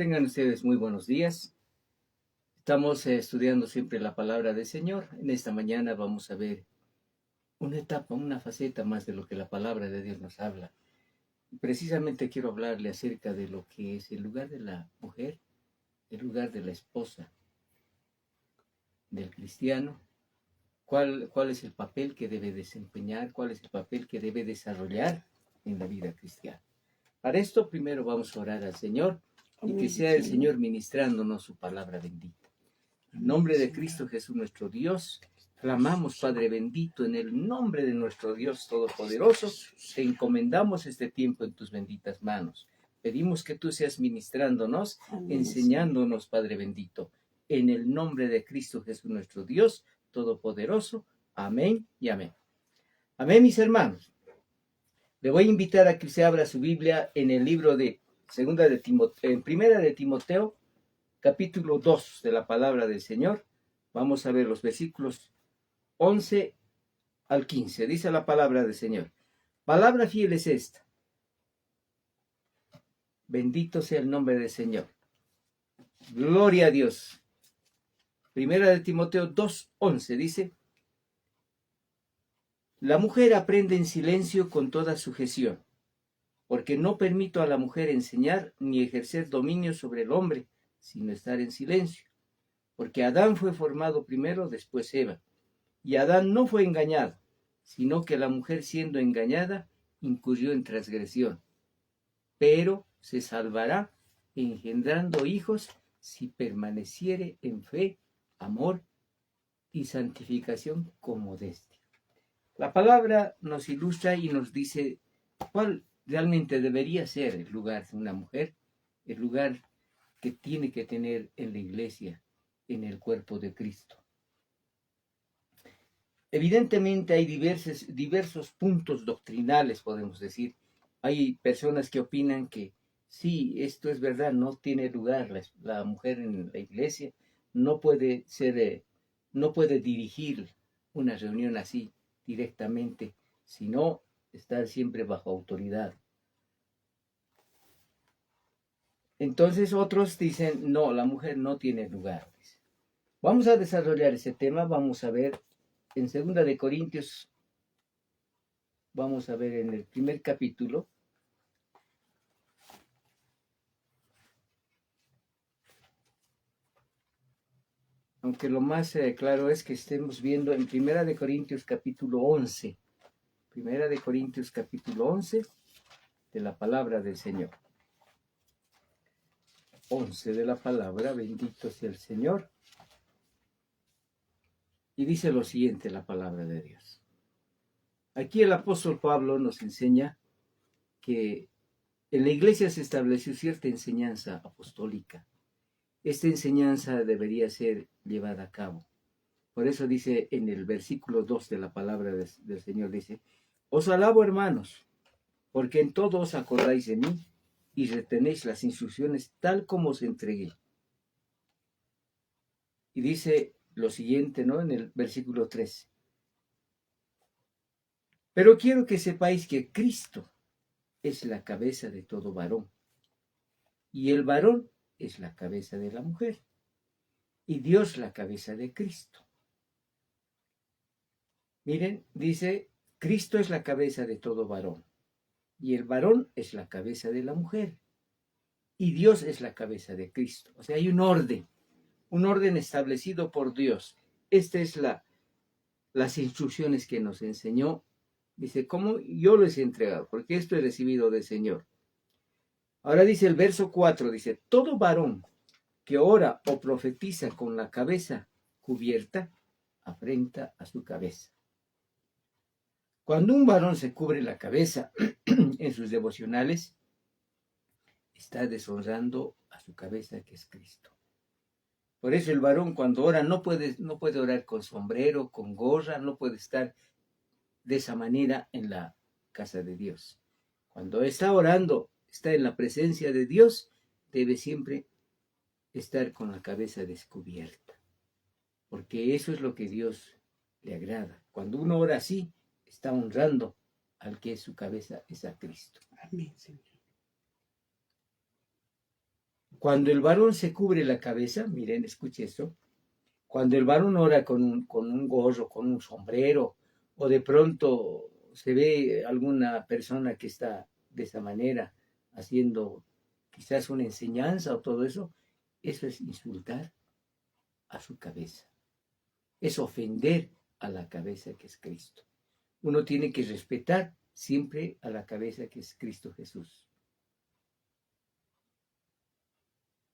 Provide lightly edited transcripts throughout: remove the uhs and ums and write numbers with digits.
Tengan ustedes muy buenos días. Estamos estudiando siempre la palabra del Señor. En esta mañana vamos a ver una etapa, una faceta más de lo que la palabra de Dios nos habla. Precisamente quiero hablarle acerca de lo que es el lugar de la mujer, el lugar de la esposa, del cristiano, cuál es el papel que debe desempeñar, cuál es el papel que debe desarrollar en la vida cristiana. Para esto primero vamos a orar al Señor y que sea el Señor ministrándonos su palabra bendita. En nombre de Cristo Jesús nuestro Dios, clamamos, Padre bendito, en el nombre de nuestro Dios Todopoderoso, te encomendamos este tiempo en tus benditas manos. Pedimos que tú seas ministrándonos, enseñándonos, Padre bendito, en el nombre de Cristo Jesús nuestro Dios Todopoderoso. Amén y amén. Amén, mis hermanos. Le voy a invitar a que se abra su Biblia en el libro de Primera de Timoteo, capítulo 2 de la palabra del Señor. Vamos a ver los versículos 11 al 15. Dice la palabra del Señor. Palabra fiel es esta. Bendito sea el nombre del Señor. Gloria a Dios. Primera de Timoteo 2:11 dice: la mujer aprende en silencio con toda sujeción, porque no permito a la mujer enseñar ni ejercer dominio sobre el hombre, sino estar en silencio. Porque Adán fue formado primero, después Eva. Y Adán no fue engañado, sino que la mujer, siendo engañada, incurrió en transgresión. Pero se salvará engendrando hijos si permaneciere en fe, amor y santificación con modestia. La palabra nos ilustra y nos dice cuál realmente debería ser el lugar de una mujer, el lugar que tiene que tener en la iglesia, en el cuerpo de Cristo. Evidentemente hay diversos puntos doctrinales, podemos decir. Hay personas que opinan que sí, esto es verdad, no tiene lugar la mujer en la iglesia, no puede no puede dirigir una reunión así directamente, sino estar siempre bajo autoridad. Entonces otros dicen, no, la mujer no tiene lugar. Vamos a desarrollar ese tema, vamos a ver en 2 de Corintios, vamos a ver en el primer capítulo. Aunque lo más claro es que estemos viendo en 1 de Corintios capítulo 11. 1 de Corintios capítulo 11 de la palabra del Señor. 11 de la palabra, bendito sea el Señor. Y dice lo siguiente la palabra de Dios. Aquí el apóstol Pablo nos enseña que en la iglesia se estableció cierta enseñanza apostólica. Esta enseñanza debería ser llevada a cabo. Por eso dice en el versículo 2 de la palabra del Señor, dice: os alabo, hermanos, porque en todo os acordáis de mí y retenéis las instrucciones tal como os entregué. Y dice lo siguiente, ¿no? En el versículo 3. Pero quiero que sepáis que Cristo es la cabeza de todo varón, y el varón es la cabeza de la mujer, y Dios la cabeza de Cristo. Miren, dice, Cristo es la cabeza de todo varón, y el varón es la cabeza de la mujer, y Dios es la cabeza de Cristo. O sea, hay un orden establecido por Dios. Esta es las instrucciones que nos enseñó. Dice, ¿cómo yo les he entregado? Porque esto he recibido del Señor. Ahora dice el verso 4, dice, todo varón que ora o profetiza con la cabeza cubierta, afrenta a su cabeza. Cuando un varón se cubre la cabeza en sus devocionales, está deshonrando a su cabeza, que es Cristo. Por eso el varón cuando ora no puede orar con sombrero, con gorra, no puede estar de esa manera en la casa de Dios. Cuando está orando, está en la presencia de Dios, debe siempre estar con la cabeza descubierta, porque eso es lo que Dios le agrada. Cuando uno ora así, está honrando al que es su cabeza, es a Cristo. Amén, Señor. Cuando el varón se cubre la cabeza, miren, escuche esto, cuando el varón ora con un gorro, con un sombrero, o de pronto se ve alguna persona que está de esa manera, haciendo quizás una enseñanza o todo eso es insultar a su cabeza, es ofender a la cabeza que es Cristo. Uno tiene que respetar siempre a la cabeza que es Cristo Jesús.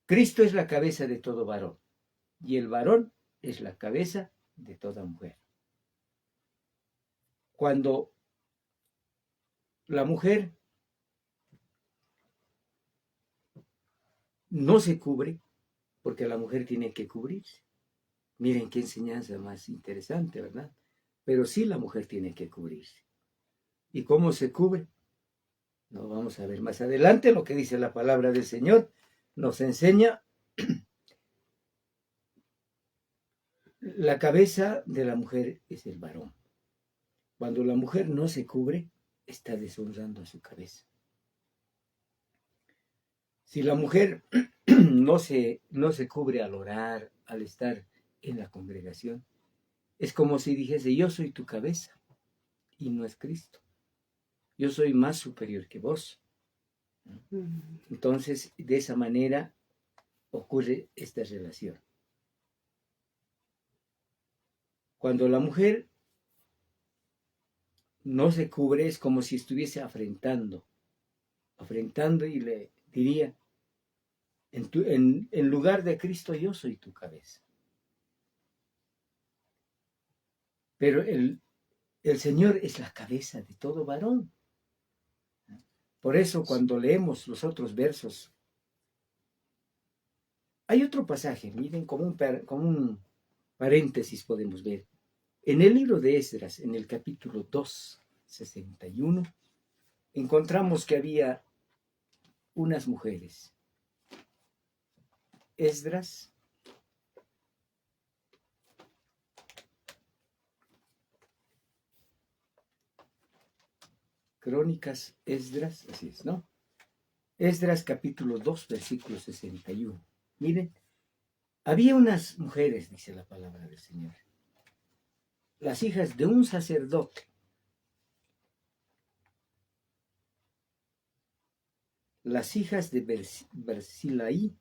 Cristo es la cabeza de todo varón y el varón es la cabeza de toda mujer. Cuando la mujer no se cubre, porque la mujer tiene que cubrirse. Miren qué enseñanza más interesante, ¿verdad? Pero sí la mujer tiene que cubrirse. ¿Y cómo se cubre? Lo vamos a ver más adelante, lo que dice la palabra del Señor. Nos enseña la cabeza de la mujer es el varón. Cuando la mujer no se cubre, está deshonrando a su cabeza. Si la mujer no se cubre al orar, al estar en la congregación, es como si dijese, yo soy tu cabeza y no es Cristo. Yo soy más superior que vos. Entonces, de esa manera ocurre esta relación. Cuando la mujer no se cubre, es como si estuviese afrentando y le diría, en lugar de Cristo yo soy tu cabeza. Pero el Señor es la cabeza de todo varón. Por eso cuando leemos los otros versos, hay otro pasaje, miren, como un paréntesis podemos ver. En el libro de Esdras, en el capítulo 2, 61, encontramos que había unas mujeres. Esdras, Crónicas, Esdras, así es, ¿no? Esdras capítulo 2, versículo 61. Miren, había unas mujeres, dice la palabra del Señor, las hijas de un sacerdote, las hijas de Barzillai,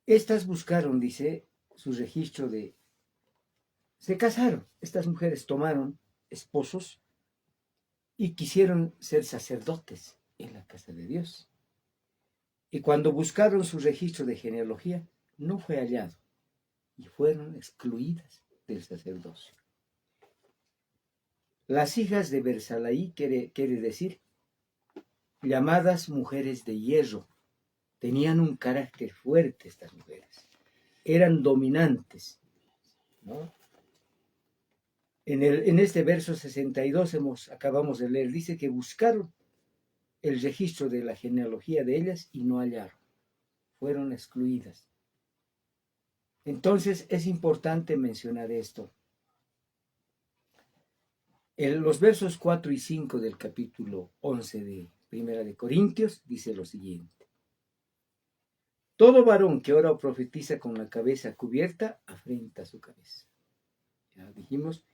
estas buscaron, dice, su registro de... Se casaron, estas mujeres tomaron esposos y quisieron ser sacerdotes en la casa de Dios. Y cuando buscaron su registro de genealogía, no fue hallado y fueron excluidas del sacerdocio. Las hijas de Barzillai quiere decir llamadas mujeres de hierro. Tenían un carácter fuerte estas mujeres. Eran dominantes, ¿no? En este verso 62 acabamos de leer, dice que buscaron el registro de la genealogía de ellas y no hallaron. Fueron excluidas. Entonces es importante mencionar esto. En los versos 4 y 5 del capítulo 11 de Primera de Corintios dice lo siguiente. Todo varón que ora o profetiza con la cabeza cubierta afrenta su cabeza. Ya dijimos,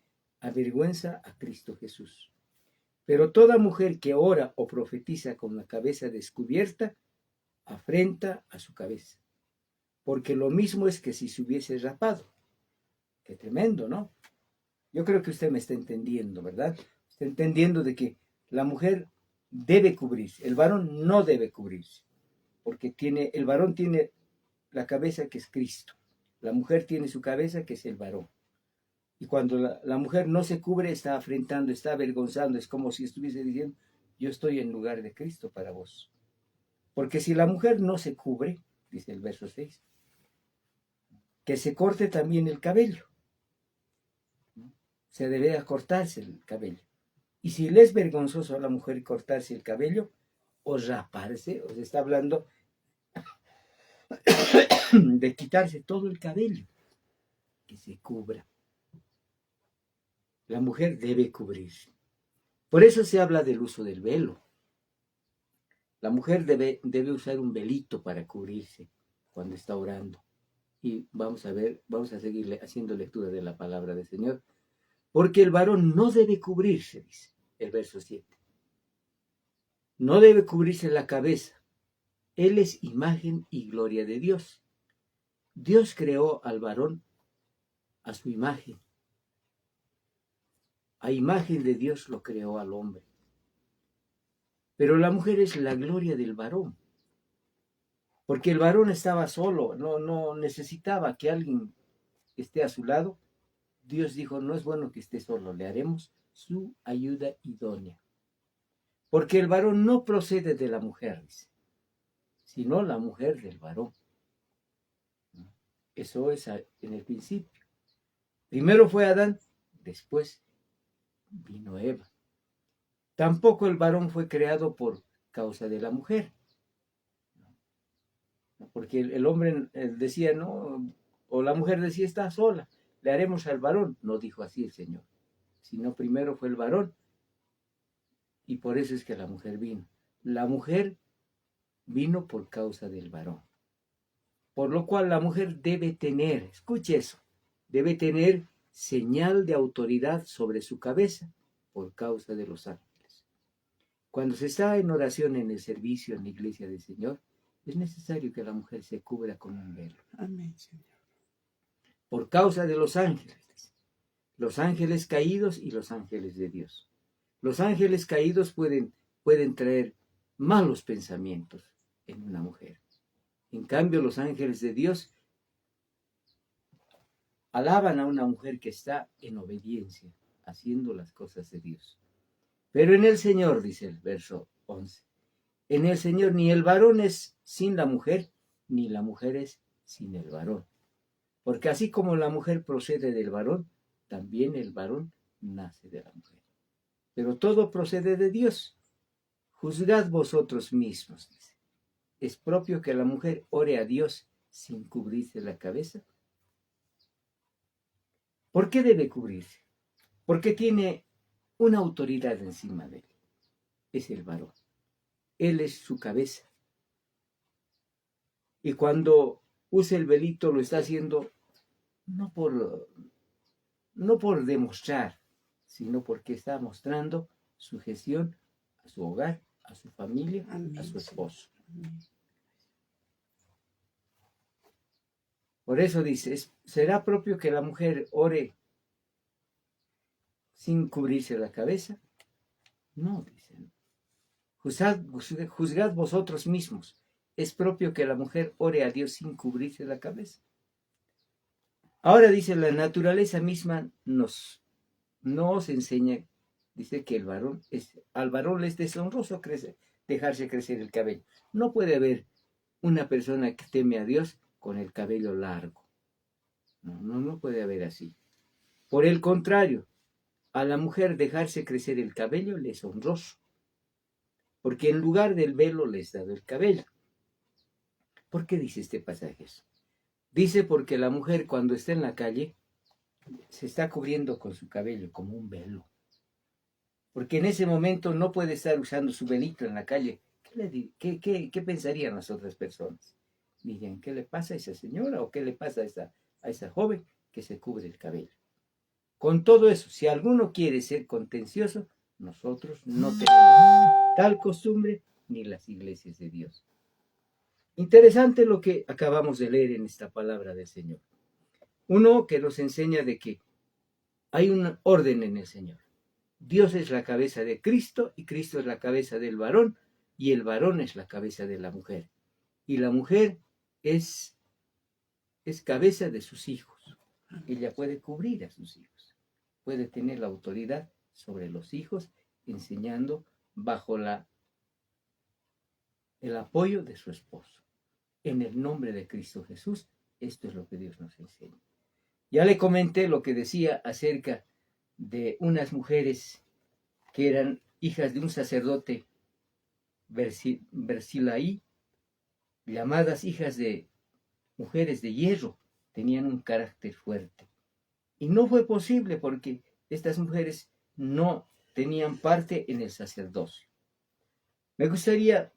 avergüenza a Cristo Jesús. Pero toda mujer que ora o profetiza con la cabeza descubierta afrenta a su cabeza. Porque lo mismo es que si se hubiese rapado. Qué tremendo, ¿no? Yo creo que usted me está entendiendo, ¿verdad? Está entendiendo de que la mujer debe cubrirse, el varón no debe cubrirse, porque el varón tiene la cabeza que es Cristo, la mujer tiene su cabeza que es el varón. Y cuando la mujer no se cubre, está afrentando, está avergonzando, es como si estuviese diciendo, yo estoy en lugar de Cristo para vos. Porque si la mujer no se cubre, dice el verso 6, que se corte también el cabello. Se debe cortarse el cabello. Y si le es vergonzoso a la mujer cortarse el cabello o raparse, os está hablando de quitarse todo el cabello, que se cubra. La mujer debe cubrirse. Por eso se habla del uso del velo. La mujer debe usar un velito para cubrirse cuando está orando. Y vamos a seguir haciendo lectura de la palabra del Señor. Porque el varón no debe cubrirse, dice el verso 7. No debe cubrirse la cabeza. Él es imagen y gloria de Dios. Dios creó al varón a su imagen. A imagen de Dios lo creó al hombre. Pero la mujer es la gloria del varón. Porque el varón estaba solo, no necesitaba que alguien esté a su lado. Dios dijo, no es bueno que esté solo, le haremos su ayuda idónea. Porque el varón no procede de la mujer, dice, sino la mujer del varón. Eso es en el principio. Primero fue Adán, después vino Eva. Tampoco el varón fue creado por causa de la mujer. Porque el hombre decía, no, o la mujer decía, está sola, le haremos al varón. No dijo así el Señor, sino primero fue el varón. Y por eso es que la mujer vino. La mujer vino por causa del varón. Por lo cual la mujer debe tener, escuche eso, debe tener señal de autoridad sobre su cabeza por causa de los ángeles. Cuando se está en oración en el servicio en la iglesia del Señor, es necesario que la mujer se cubra con un velo. Amén, Señor. Por causa de los ángeles caídos y los ángeles de Dios. Los ángeles caídos pueden traer malos pensamientos en una mujer. En cambio, los ángeles de Dios alaban a una mujer que está en obediencia, haciendo las cosas de Dios. Pero en el Señor, dice el verso 11, en el Señor ni el varón es sin la mujer, ni la mujer es sin el varón. Porque así como la mujer procede del varón, también el varón nace de la mujer. Pero todo procede de Dios. Juzgad vosotros mismos, dice. ¿Es propio que la mujer ore a Dios sin cubrirse la cabeza? ¿Por qué debe cubrirse? Porque tiene una autoridad encima de él. Es el varón. Él es su cabeza. Y cuando usa el velito lo está haciendo no por demostrar, sino porque está mostrando sujeción a su hogar, a su familia, Amén, a su esposo. Amén. Por eso dice, ¿será propio que la mujer ore sin cubrirse la cabeza? No, dicen. Juzgad vosotros mismos. ¿Es propio que la mujer ore a Dios sin cubrirse la cabeza? Ahora dice, la naturaleza misma nos enseña, dice que al varón le es deshonroso dejarse crecer el cabello. No puede haber una persona que teme a Dios con el cabello largo. No puede haber así. Por el contrario, a la mujer dejarse crecer el cabello le es honroso, porque en lugar del velo le es dado el cabello. ¿Por qué dice este pasaje eso? Dice porque la mujer cuando está en la calle se está cubriendo con su cabello como un velo. Porque en ese momento no puede estar usando su velito en la calle. ¿Qué pensarían las otras personas? Dirían, ¿qué le pasa a esa señora o qué le pasa a esa joven que se cubre el cabello? Con todo eso, si alguno quiere ser contencioso, nosotros no tenemos tal costumbre ni las iglesias de Dios. Interesante lo que acabamos de leer en esta palabra del Señor. Uno que nos enseña de que hay un orden en el Señor. Dios es la cabeza de Cristo y Cristo es la cabeza del varón y el varón es la cabeza de la mujer. Y la mujer es cabeza de sus hijos. Ella puede cubrir a sus hijos. Puede tener la autoridad sobre los hijos enseñando bajo el apoyo de su esposo. En el nombre de Cristo Jesús, esto es lo que Dios nos enseña. Ya le comenté lo que decía acerca de unas mujeres que eran hijas de un sacerdote Bersilaí, llamadas hijas de mujeres de hierro, tenían un carácter fuerte. Y no fue posible porque estas mujeres no tenían parte en el sacerdocio. Me gustaría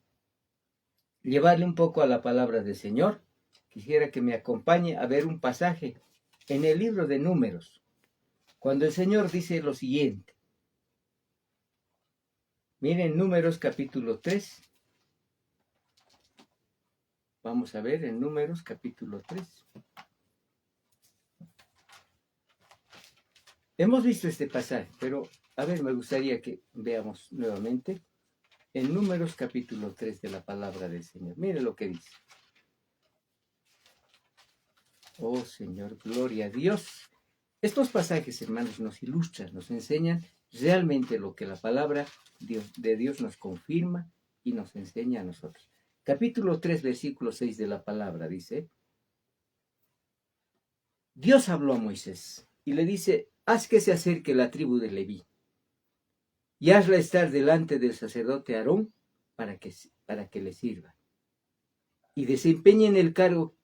llevarle un poco a la palabra del Señor. Quisiera que me acompañe a ver un pasaje en el libro de Números, cuando el Señor dice lo siguiente. Miren Números capítulo 3. Vamos a ver en Números capítulo 3. Hemos visto este pasaje, pero a ver, me gustaría que veamos nuevamente en Números capítulo 3 de la palabra del Señor. Miren lo que dice. Oh Señor, gloria a Dios. Estos pasajes, hermanos, nos ilustran, nos enseñan realmente lo que la palabra de Dios nos confirma y nos enseña a nosotros. Capítulo 3, versículo 6 de la palabra dice, Dios habló a Moisés y le dice, haz que se acerque la tribu de Leví y hazla estar delante del sacerdote Aarón para que le sirva y desempeñen el cargo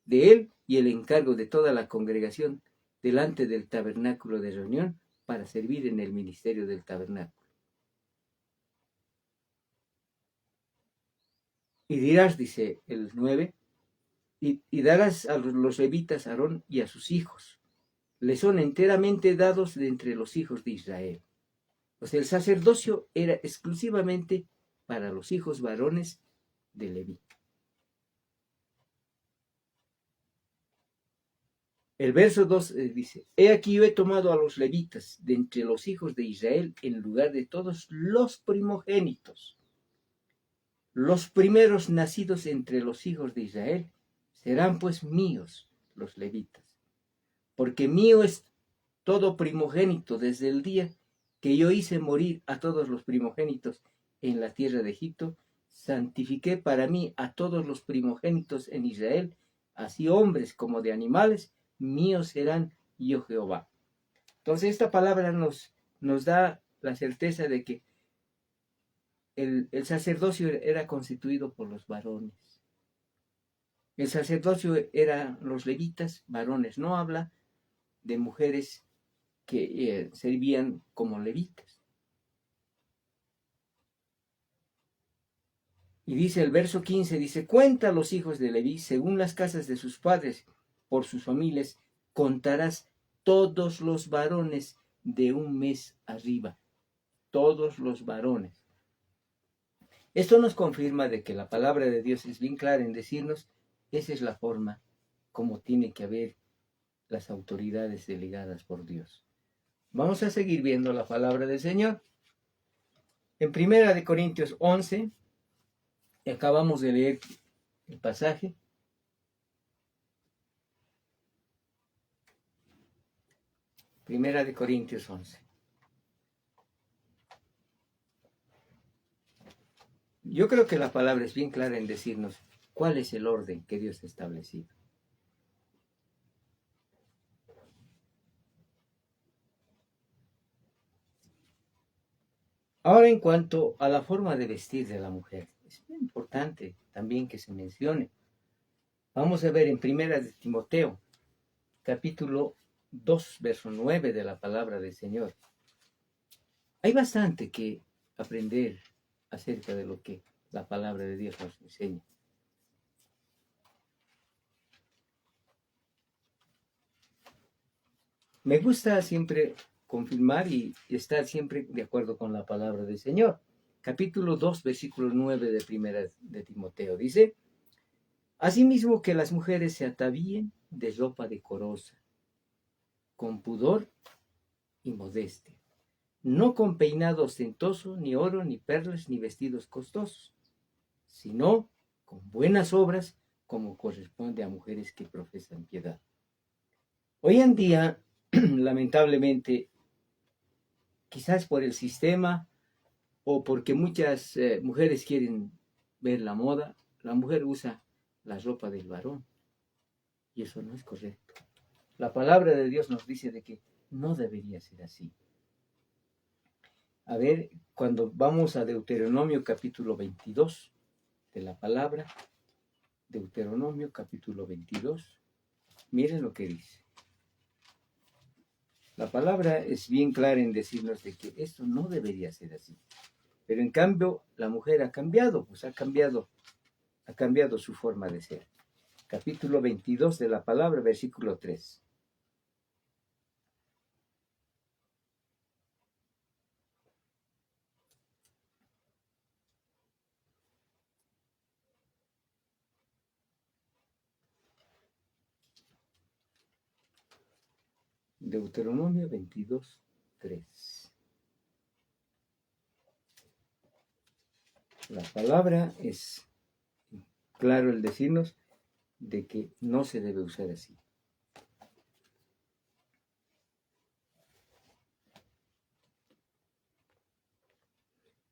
de él y el encargo de toda la congregación delante del tabernáculo de reunión para servir en el ministerio del tabernáculo. Y dirás, dice el 9, y darás a los levitas a Aarón y a sus hijos. Les son enteramente dados de entre los hijos de Israel. O sea, el sacerdocio era exclusivamente para los hijos varones de Leví. El verso 2 dice, he aquí yo he tomado a los levitas de entre los hijos de Israel en lugar de todos los primogénitos. Los primeros nacidos entre los hijos de Israel serán pues míos los levitas, porque mío es todo primogénito desde el día que yo hice morir a todos los primogénitos en la tierra de Egipto, santifiqué para mí a todos los primogénitos en Israel, así hombres como de animales, míos serán yo Jehová. Entonces esta palabra nos da la certeza de que el sacerdocio era constituido por los varones. El sacerdocio eran los levitas, varones. No habla de mujeres que servían como levitas. Y dice el verso 15, dice, cuenta a los hijos de Leví según las casas de sus padres, por sus familias, contarás todos los varones de un mes arriba. Todos los varones. Esto nos confirma de que la palabra de Dios es bien clara en decirnos, esa es la forma como tiene que haber las autoridades delegadas por Dios. Vamos a seguir viendo la palabra del Señor. En 1 Corintios 11, acabamos de leer el pasaje. Primera de Corintios 11. Yo creo que la palabra es bien clara en decirnos cuál es el orden que Dios ha establecido. Ahora, en cuanto a la forma de vestir de la mujer, es muy importante también que se mencione. Vamos a ver en 1 de Timoteo, capítulo 2, verso 9 de la palabra del Señor. Hay bastante que aprender acerca de lo que la palabra de Dios nos enseña. Me gusta siempre confirmar y estar siempre de acuerdo con la palabra del Señor. Capítulo 2, versículo 9 de 1 de Timoteo dice, asimismo que las mujeres se atavíen de ropa decorosa, con pudor y modestia, no con peinado ostentoso, ni oro, ni perlas, ni vestidos costosos, sino con buenas obras, como corresponde a mujeres que profesan piedad. Hoy en día, lamentablemente, quizás por el sistema o porque muchas mujeres quieren ver la moda, la mujer usa la ropa del varón. Y eso no es correcto. La palabra de Dios nos dice de que no debería ser así. A ver, cuando vamos a Deuteronomio capítulo 22 de la palabra, Deuteronomio capítulo 22, miren lo que dice. La palabra es bien clara en decirnos de que esto no debería ser así. Pero en cambio, la mujer ha cambiado, pues ha cambiado su forma de ser. Capítulo 22 de la palabra, versículo 3. Deuteronomio 22, 3. La palabra es claro el decirnos de que no se debe usar así.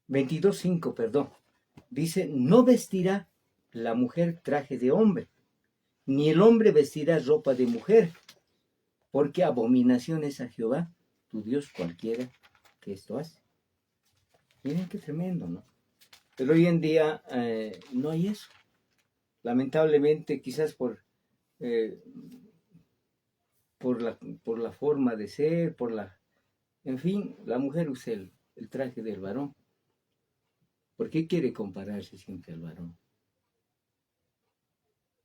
22:5, perdón. Dice, no vestirá la mujer traje de hombre, ni el hombre vestirá ropa de mujer, porque abominación es a Jehová, tu Dios, cualquiera que esto hace. Miren qué tremendo, ¿no? Pero hoy en día no hay eso. Lamentablemente, quizás eh, por la forma de ser, en fin, la mujer usa el traje del varón. ¿Por qué quiere compararse siempre al varón?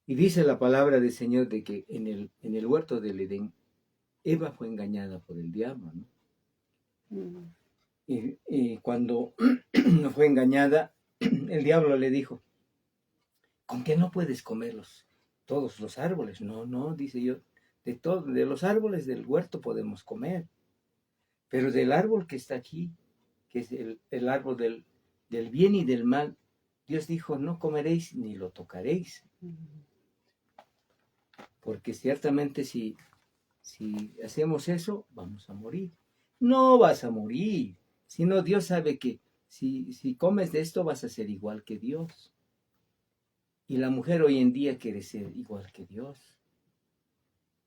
Y dice la palabra del Señor de que en el huerto del Edén, Eva fue engañada por el diablo, ¿no? Y cuando no fue engañada, el diablo le dijo, ¿con qué no puedes comerlos? Todos los árboles. No, no, dice yo, de los árboles del huerto podemos comer, pero del árbol que está aquí, que es el árbol del bien y del mal, Dios dijo, no comeréis ni lo tocaréis. Porque ciertamente si hacemos eso, vamos a morir. No vas a morir, sino Dios sabe que si comes de esto vas a ser igual que Dios. Y la mujer hoy en día quiere ser igual que Dios.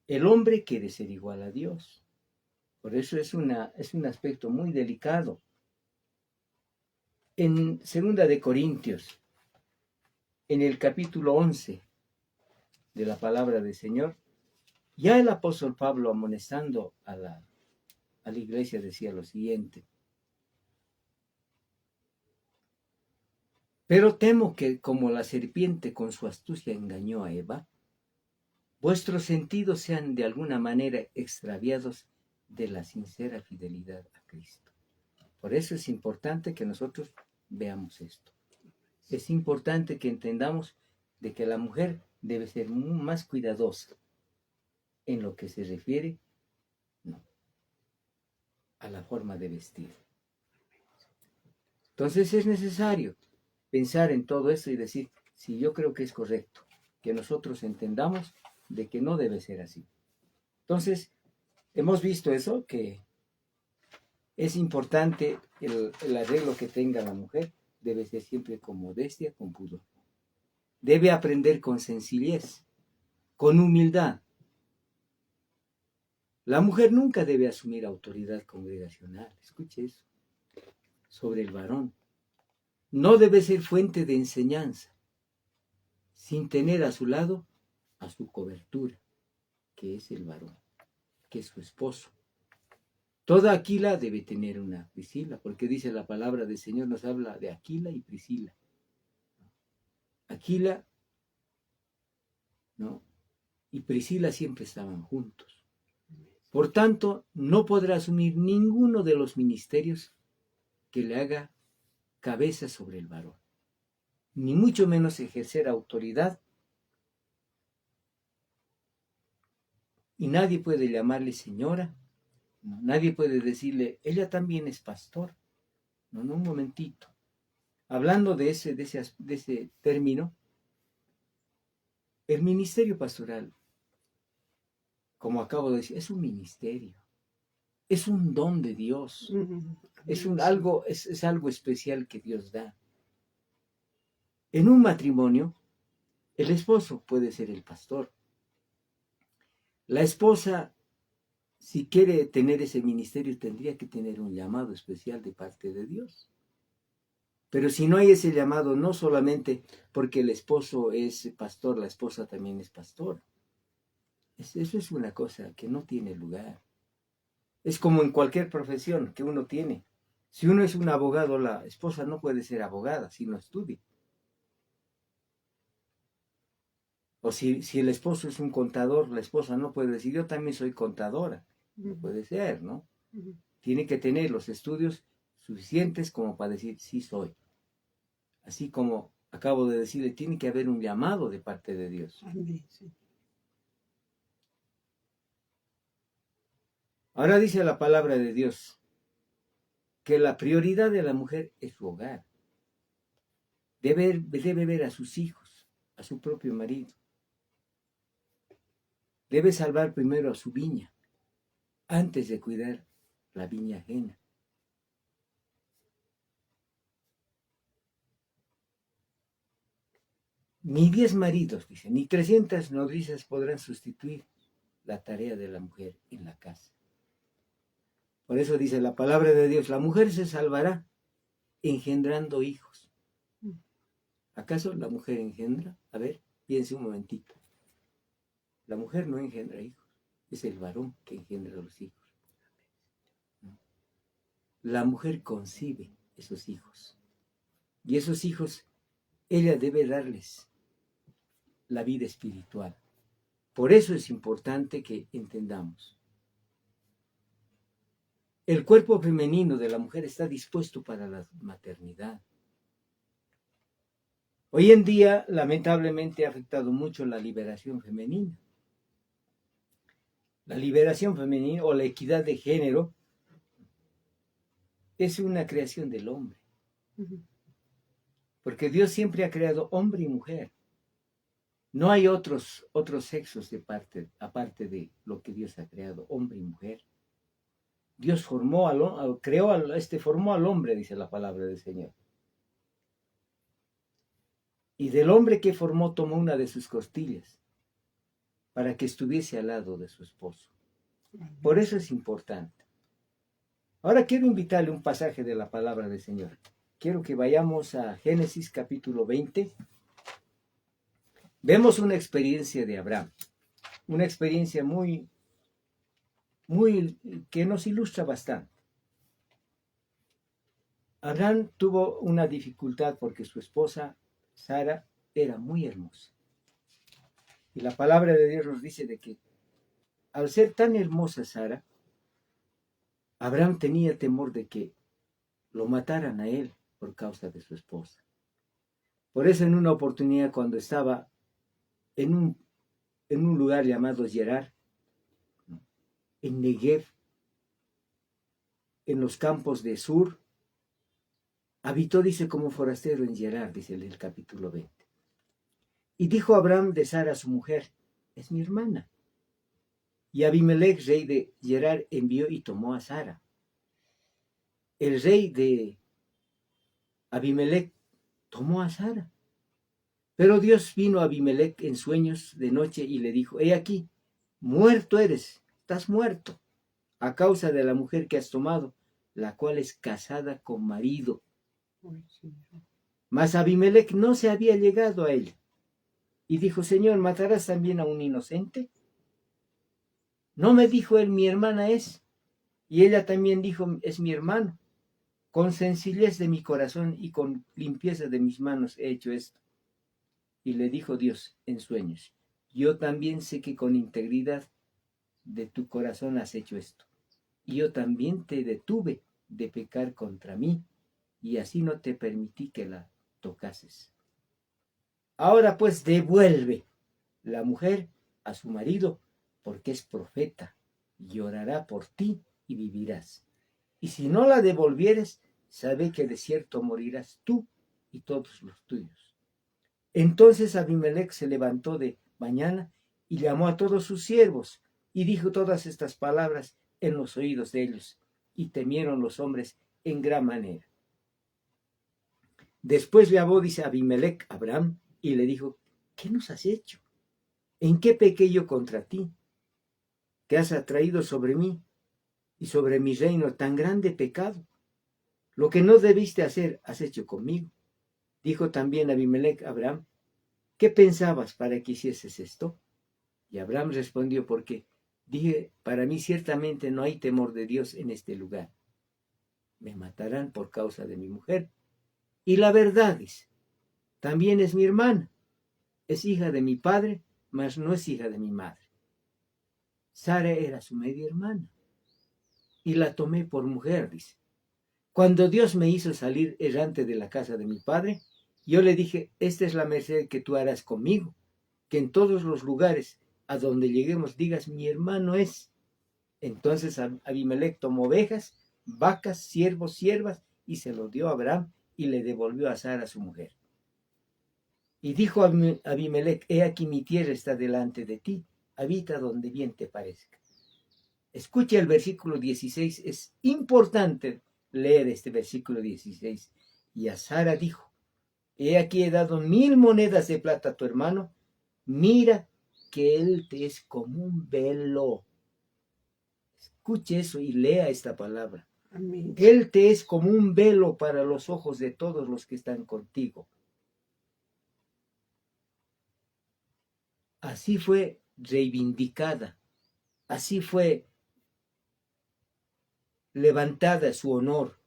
El hombre quiere ser igual a Dios. Por eso es un aspecto muy delicado. En 2 Corintios, en el capítulo 11 de la palabra del Señor, ya el apóstol Pablo, amonestando a la iglesia, decía lo siguiente: pero temo que, como la serpiente con su astucia engañó a Eva, vuestros sentidos sean de alguna manera extraviados de la sincera fidelidad a Cristo. Por eso es importante que nosotros veamos esto. Es importante que entendamos de que la mujer debe ser más cuidadosa en lo que se refiere a la forma de vestir. Entonces es necesario pensar en todo esto y decir, si yo creo que es correcto, que nosotros entendamos de que no debe ser así. Entonces, hemos visto eso, que es importante el arreglo que tenga la mujer, debe ser siempre con modestia, con pudor. Debe aprender con sencillez, con humildad. La mujer nunca debe asumir autoridad congregacional, escuche eso, sobre el varón. No debe ser fuente de enseñanza, sin tener a su lado a su cobertura, que es el varón, que es su esposo. Toda Aquila debe tener una Priscila, porque dice la palabra del Señor, nos habla de Aquila y Priscila. Aquila, ¿no?, y Priscila siempre estaban juntos. Por tanto, no podrá asumir ninguno de los ministerios que le haga cabeza sobre el varón, ni mucho menos ejercer autoridad. Y nadie puede llamarle señora, ¿no? Nadie puede decirle, ella también es pastor. No, no, un momentito. Hablando de ese término, el ministerio pastoral, como acabo de decir, es un ministerio, es un don de Dios, es algo especial que Dios da. En un matrimonio, el esposo puede ser el pastor. La esposa, si quiere tener ese ministerio, tendría que tener un llamado especial de parte de Dios. Pero si no hay ese llamado, no solamente porque el esposo es pastor, la esposa también es pastor. Eso es una cosa que no tiene lugar. Es como en cualquier profesión que uno tiene. Si uno es un abogado, la esposa no puede ser abogada si no estudia. O si el esposo es un contador, la esposa no puede decir, yo también soy contadora. No puede ser, ¿no? Tiene que tener los estudios suficientes como para decir, sí soy. Así como acabo de decirle, tiene que haber un llamado de parte de Dios. Sí. Ahora dice la palabra de Dios que la prioridad de la mujer es su hogar. Debe ver a sus hijos, a su propio marido. Debe salvar primero a su viña antes de cuidar la viña ajena. Ni 10 maridos, dice, ni 300 nodrizas podrán sustituir la tarea de la mujer en la casa. Por eso dice la palabra de Dios, la mujer se salvará engendrando hijos. ¿Acaso la mujer engendra? A ver, piense un momentito. La mujer no engendra hijos, es el varón que engendra los hijos. La mujer concibe esos hijos. Y esos hijos, ella debe darles la vida espiritual. Por eso es importante que entendamos. El cuerpo femenino de la mujer está dispuesto para la maternidad. Hoy en día, lamentablemente, ha afectado mucho la liberación femenina. La liberación femenina o la equidad de género es una creación del hombre. Porque Dios siempre ha creado hombre y mujer. No hay otros sexos aparte de lo que Dios ha creado, hombre y mujer. Dios formó al hombre, dice la palabra del Señor. Y del hombre que formó tomó una de sus costillas para que estuviese al lado de su esposo. Por eso es importante. Ahora quiero invitarle un pasaje de la palabra del Señor. Quiero que vayamos a Génesis capítulo 20. Vemos una experiencia de Abraham. Una experiencia muy que nos ilustra bastante. Abraham tuvo una dificultad porque su esposa Sara era muy hermosa. Y la palabra de Dios nos dice de que al ser tan hermosa Sara, Abraham tenía temor de que lo mataran a él por causa de su esposa. Por eso en una oportunidad cuando estaba en un lugar llamado Gerar, en Negev, en los campos de Sur, habitó, dice, como forastero en Gerar, dice el capítulo 20. Y dijo Abraham de Sara, su mujer, es mi hermana. Y Abimelech, rey de Gerar, envió y tomó a Sara. El rey de Abimelech tomó a Sara. Pero Dios vino a Abimelech en sueños de noche y le dijo, he aquí, muerto eres, estás muerto, a causa de la mujer que has tomado, la cual es casada con marido. Mas Abimelech no se había llegado a él. Y dijo, Señor, ¿matarás también a un inocente? No me dijo él, mi hermana es. Y ella también dijo, es mi hermano. Con sencillez de mi corazón y con limpieza de mis manos he hecho esto. Y le dijo Dios en sueños, yo también sé que con integridad de tu corazón has hecho esto. Y yo también te detuve de pecar contra mí, y así no te permití que la tocases. Ahora pues devuelve la mujer a su marido, porque es profeta, y orará por ti y vivirás. Y si no la devolvieres, sabe que de cierto morirás tú y todos los tuyos. Entonces Abimelech se levantó de mañana y llamó a todos sus siervos y dijo todas estas palabras en los oídos de ellos, y temieron los hombres en gran manera. Después le habló, dice Abimelech, a Abraham, y le dijo, ¿qué nos has hecho? ¿En qué pequé yo contra ti? Que has atraído sobre mí y sobre mi reino tan grande pecado. Lo que no debiste hacer, has hecho conmigo. Dijo también Abimelech a Abraham, ¿qué pensabas para que hicieses esto? Y Abraham respondió, porque Dije, para mí ciertamente no hay temor de Dios en este lugar. Me matarán por causa de mi mujer. Y la verdad es, también es mi hermana. Es hija de mi padre, mas no es hija de mi madre. Sara era su media hermana. Y la tomé por mujer, dice. Cuando Dios me hizo salir errante de la casa de mi padre, yo le dije, esta es la merced que tú harás conmigo, que en todos los lugares a donde lleguemos digas, mi hermano es. Entonces Abimelech tomó ovejas, vacas, siervos, siervas, y se lo dio a Abraham y le devolvió a Sara su mujer. Y dijo Abimelech, he aquí mi tierra está delante de ti, habita donde bien te parezca. Escucha el versículo 16, es importante leer este versículo 16. Y a Sara dijo, he aquí he dado 1000 monedas de plata a tu hermano, mira que él te es como un velo. Escuche eso y lea esta palabra. Amén. Él te es como un velo para los ojos de todos los que están contigo. Así fue reivindicada, así fue levantada su honor.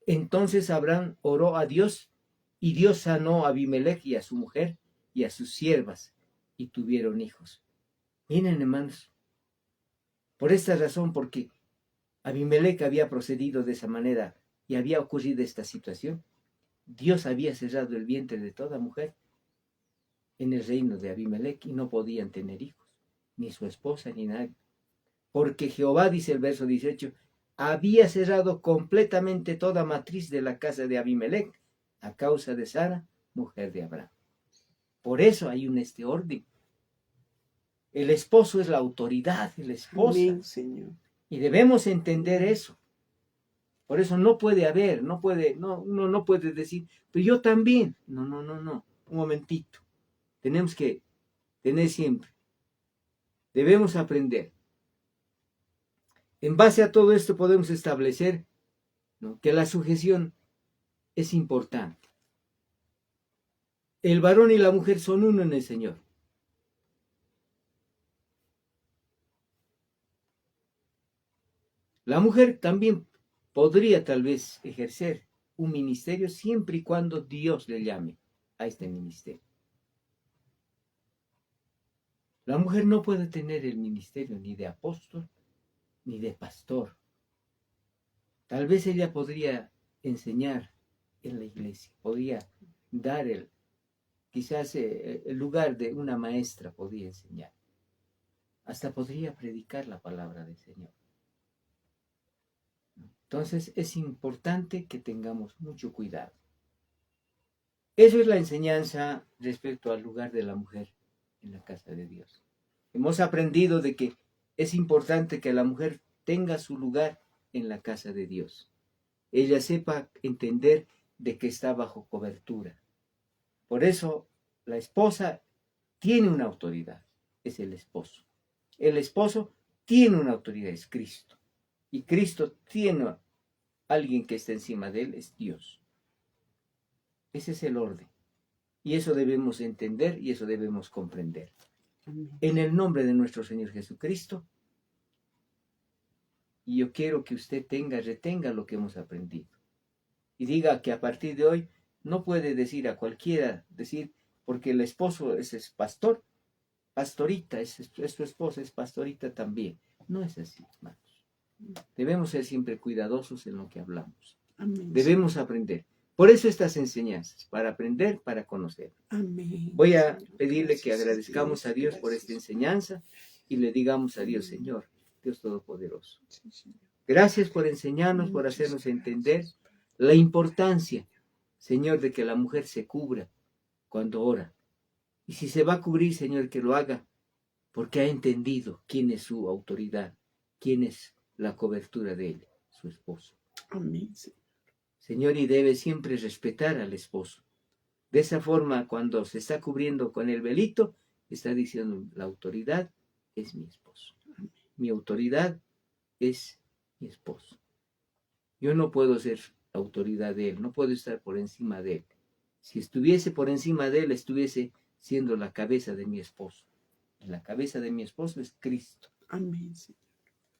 Entonces Abraham oró a Dios y Dios sanó a Abimelech y a su mujer y a sus siervas y tuvieron hijos. Miren, hermanos, por esta razón, porque Abimelech había procedido de esa manera y había ocurrido esta situación, Dios había cerrado el vientre de toda mujer en el reino de Abimelech y no podían tener hijos, ni su esposa ni nadie. Porque Jehová, dice el verso 18, había cerrado completamente toda matriz de la casa de Abimelech a causa de Sara, mujer de Abraham. Por eso hay este orden. El esposo es la autoridad de la esposa. Amén, Señor. Y debemos entender eso. Por eso no puede haber, no puede decir, pero yo también. No. Un momentito. Tenemos que tener siempre. Debemos aprender. En base a todo esto podemos establecer, ¿no?, que la sujeción es importante. El varón y la mujer son uno en el Señor. La mujer también podría tal vez ejercer un ministerio siempre y cuando Dios le llame a este ministerio. La mujer no puede tener el ministerio ni de apóstol ni de pastor. Tal vez ella podría enseñar en la iglesia, podría dar quizás el lugar de una maestra, podría enseñar. Hasta podría predicar la palabra del Señor. Entonces es importante que tengamos mucho cuidado. Eso es la enseñanza respecto al lugar de la mujer en la casa de Dios. Hemos aprendido de que es importante que la mujer tenga su lugar en la casa de Dios. Ella sepa entender de que está bajo cobertura. Por eso la esposa tiene una autoridad, es el esposo. El esposo tiene una autoridad, es Cristo. Y Cristo tiene alguien que está encima de él, es Dios. Ese es el orden. Y eso debemos entender y eso debemos comprender. Amén. En el nombre de nuestro Señor Jesucristo, y yo quiero que usted retenga lo que hemos aprendido. Y diga que a partir de hoy no puede decir a cualquiera, porque el esposo es pastor, pastorita, es su esposa, es pastorita también. No es así, hermanos. Debemos ser siempre cuidadosos en lo que hablamos. Amén. Debemos aprender. Por eso estas enseñanzas, para aprender, para conocer. Amén. Voy a Señor, pedirle que gracias, agradezcamos a Dios por esta gracias. enseñanza y le digamos a Dios, Señor, Dios Todopoderoso. Sí, Señor. Gracias por enseñarnos, por Muchas hacernos gracias. entender la importancia, Señor, de que la mujer se cubra cuando ora. Y si se va a cubrir, Señor, que lo haga porque ha entendido quién es su autoridad, quién es la cobertura de él, su esposo. Amén, Señor. Señor, y debe siempre respetar al esposo. De esa forma, cuando se está cubriendo con el velito, está diciendo, la autoridad es mi esposo. Mi autoridad es mi esposo. Yo no puedo ser autoridad de él, no puedo estar por encima de él. Si estuviese por encima de él, estuviese siendo la cabeza de mi esposo. Y la cabeza de mi esposo es Cristo. Amén, Señor.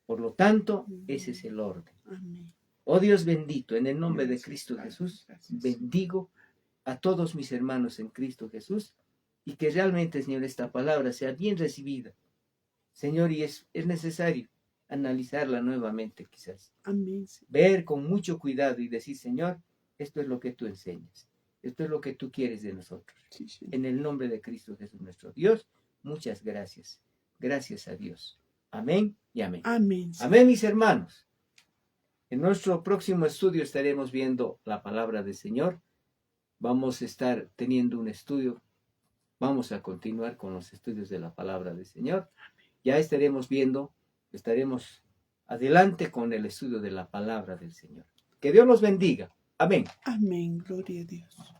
Por lo tanto, ese es el orden. Amén. Oh Dios bendito, en el nombre de Gracias, Cristo Padre, Jesús, gracias. bendigo a todos mis hermanos en Cristo Jesús y que realmente, Señor, esta palabra sea bien recibida. Señor, y es necesario analizarla nuevamente quizás. Amén, Señor. Ver con mucho cuidado y decir, Señor, esto es lo que tú enseñas. Esto es lo que tú quieres de nosotros. Sí, Señor. En el nombre de Cristo Jesús nuestro Dios, muchas gracias. Gracias a Dios. Amén y amén. Amén, Señor. Amén, mis hermanos. En nuestro próximo estudio estaremos viendo la palabra del Señor. Vamos a estar teniendo un estudio. Vamos a continuar con los estudios de la palabra del Señor. Ya estaremos adelante con el estudio de la palabra del Señor. Que Dios los bendiga. Amén. Amén. Gloria a Dios.